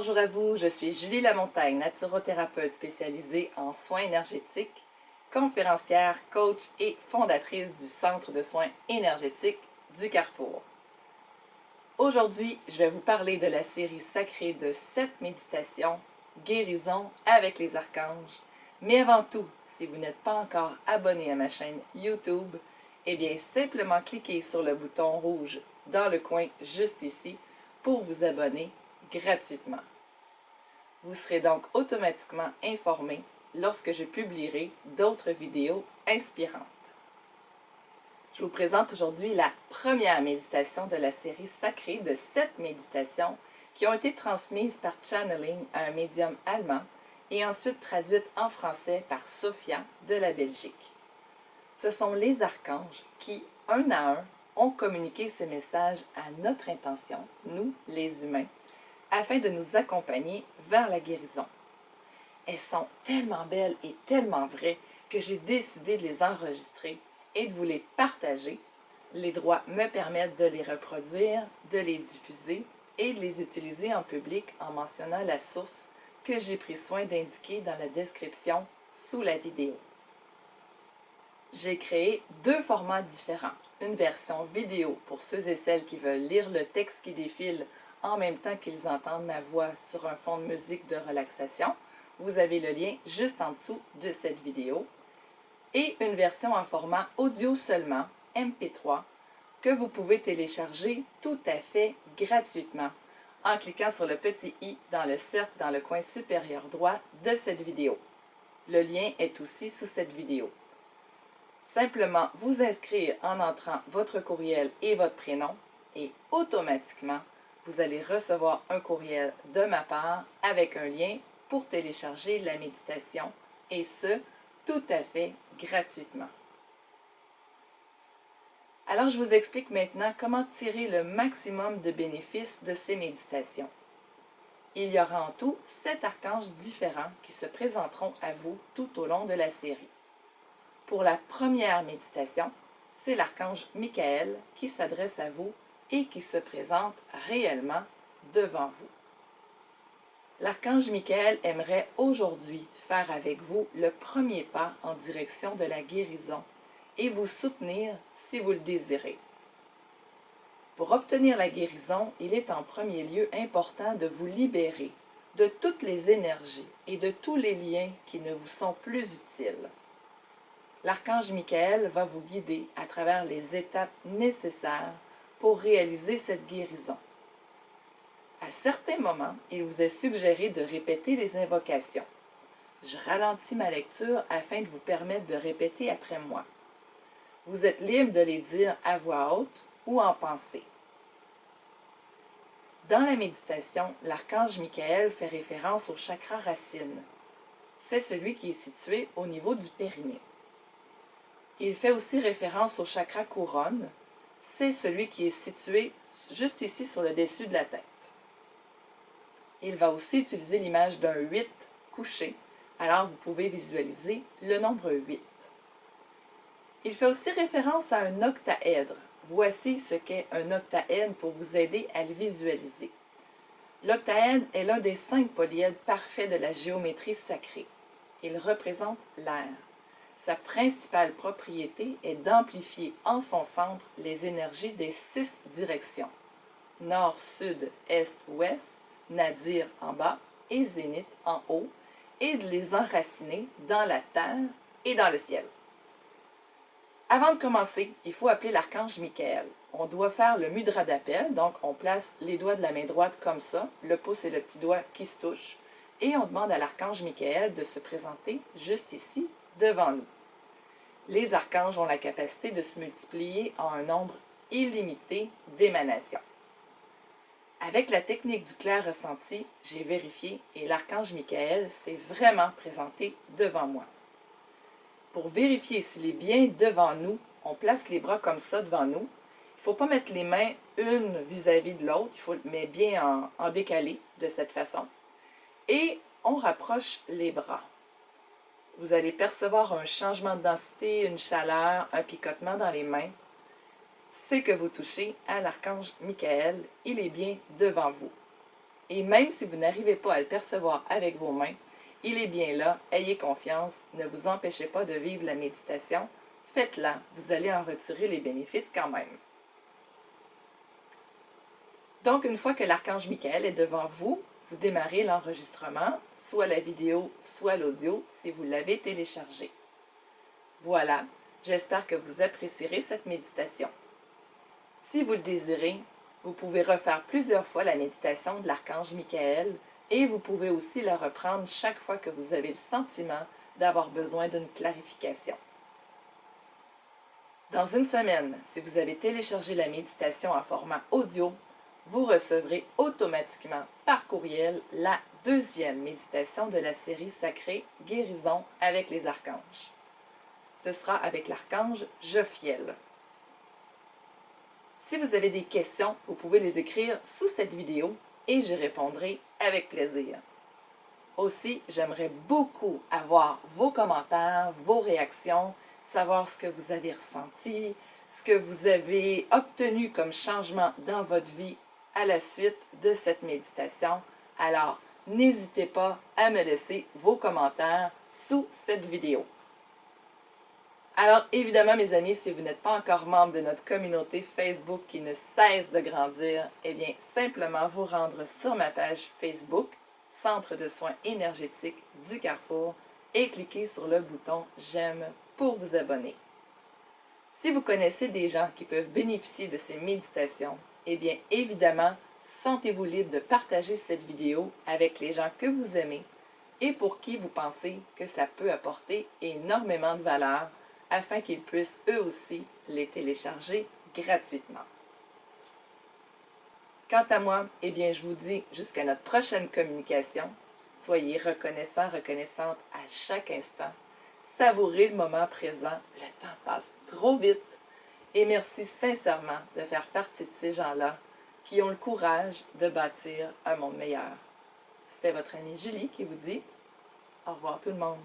Bonjour à vous, je suis Julie Lamontagne, naturothérapeute spécialisée en soins énergétiques, conférencière, coach et fondatrice du Centre de soins énergétiques du Carrefour. Aujourd'hui, je vais vous parler de la série sacrée de 7 méditations, guérison avec les archanges. Mais avant tout, si vous n'êtes pas encore abonné à ma chaîne YouTube, eh bien simplement cliquez sur le bouton rouge dans le coin juste ici pour vous abonner gratuitement. Vous serez donc automatiquement informé lorsque je publierai d'autres vidéos inspirantes. Je vous présente aujourd'hui la première méditation de la série sacrée de 7 méditations qui ont été transmises par channeling à un médium allemand et ensuite traduites en français par Sophia de la Belgique. Ce sont les archanges qui, un à un, ont communiqué ces messages à notre intention, nous, les humains, afin de nous accompagner vers la guérison. Elles sont tellement belles et tellement vraies que j'ai décidé de les enregistrer et de vous les partager. Les droits me permettent de les reproduire, de les diffuser et de les utiliser en public en mentionnant la source que j'ai pris soin d'indiquer dans la description sous la vidéo. J'ai créé 2 formats différents. Une version vidéo pour ceux et celles qui veulent lire le texte qui défile en même temps qu'ils entendent ma voix sur un fond de musique de relaxation. Vous avez le lien juste en dessous de cette vidéo. Et une version en format audio seulement, MP3, que vous pouvez télécharger tout à fait gratuitement en cliquant sur le petit i dans le cercle dans le coin supérieur droit de cette vidéo. Le lien est aussi sous cette vidéo. Simplement vous inscrire en entrant votre courriel et votre prénom et automatiquement, vous allez recevoir un courriel de ma part avec un lien pour télécharger la méditation et ce, tout à fait gratuitement. Alors, je vous explique maintenant comment tirer le maximum de bénéfices de ces méditations. Il y aura en tout 7 archanges différents qui se présenteront à vous tout au long de la série. Pour la première méditation, c'est l'archange Michael qui s'adresse à vous et qui se présente réellement devant vous. L'archange Michael aimerait aujourd'hui faire avec vous le premier pas en direction de la guérison et vous soutenir si vous le désirez. Pour obtenir la guérison, il est en premier lieu important de vous libérer de toutes les énergies et de tous les liens qui ne vous sont plus utiles. L'archange Michael va vous guider à travers les étapes nécessaires pour réaliser cette guérison. À certains moments, il vous est suggéré de répéter les invocations. Je ralentis ma lecture afin de vous permettre de répéter après moi. Vous êtes libre de les dire à voix haute ou en pensée. Dans la méditation, l'archange Michael fait référence au chakra racine. C'est celui qui est situé au niveau du périnée. Il fait aussi référence au chakra couronne. C'est celui qui est situé juste ici sur le dessus de la tête. Il va aussi utiliser l'image d'un 8 couché, alors vous pouvez visualiser le nombre 8. Il fait aussi référence à un octaèdre. Voici ce qu'est un octaèdre pour vous aider à le visualiser. L'octaèdre est l'un des 5 polyèdres parfaits de la géométrie sacrée. Il représente l'air. Sa principale propriété est d'amplifier en son centre les énergies des 6 directions. Nord, sud, est, ouest, nadir en bas et zénith en haut, et de les enraciner dans la terre et dans le ciel. Avant de commencer, il faut appeler l'archange Michael. On doit faire le mudra d'appel, donc on place les doigts de la main droite comme ça, le pouce et le petit doigt qui se touchent, et on demande à l'archange Michael de se présenter juste ici, devant nous. Les archanges ont la capacité de se multiplier en un nombre illimité d'émanations. Avec la technique du clair ressenti, j'ai vérifié et l'archange Michael s'est vraiment présenté devant moi. Pour vérifier s'il est bien devant nous, on place les bras comme ça devant nous. Il ne faut pas mettre les mains une vis-à-vis de l'autre, il faut le mettre bien en décalé de cette façon. Et on rapproche les bras. Vous allez percevoir un changement de densité, une chaleur, un picotement dans les mains. C'est que vous touchez à l'archange Michael, il est bien devant vous. Et même si vous n'arrivez pas à le percevoir avec vos mains, il est bien là, ayez confiance, ne vous empêchez pas de vivre la méditation, faites-la, vous allez en retirer les bénéfices quand même. Donc, une fois que l'archange Michael est devant vous, vous démarrez l'enregistrement, soit la vidéo, soit l'audio, si vous l'avez téléchargé. Voilà, j'espère que vous apprécierez cette méditation. Si vous le désirez, vous pouvez refaire plusieurs fois la méditation de l'archange Michael et vous pouvez aussi la reprendre chaque fois que vous avez le sentiment d'avoir besoin d'une clarification. Dans une semaine, si vous avez téléchargé la méditation en format audio, vous recevrez automatiquement par courriel la deuxième méditation de la série sacrée Guérison avec les archanges. Ce sera avec l'archange Jophiel. Si vous avez des questions, vous pouvez les écrire sous cette vidéo et j'y répondrai avec plaisir. Aussi, j'aimerais beaucoup avoir vos commentaires, vos réactions, savoir ce que vous avez ressenti, ce que vous avez obtenu comme changement dans votre vie à la suite de cette méditation. Alors, n'hésitez pas à me laisser vos commentaires sous cette vidéo. Alors, évidemment, mes amis, si vous n'êtes pas encore membre de notre communauté Facebook qui ne cesse de grandir, eh bien, simplement vous rendre sur ma page Facebook, Centre de soins énergétiques du Carrefour, et cliquer sur le bouton « J'aime » pour vous abonner. Si vous connaissez des gens qui peuvent bénéficier de ces méditations, eh bien, évidemment, sentez-vous libre de partager cette vidéo avec les gens que vous aimez et pour qui vous pensez que ça peut apporter énormément de valeur afin qu'ils puissent eux aussi les télécharger gratuitement. Quant à moi, eh bien, je vous dis jusqu'à notre prochaine communication. Soyez reconnaissants, reconnaissantes à chaque instant. Savourez le moment présent. Le temps passe trop vite. Et merci sincèrement de faire partie de ces gens-là qui ont le courage de bâtir un monde meilleur. C'était votre amie Julie qui vous dit au revoir tout le monde.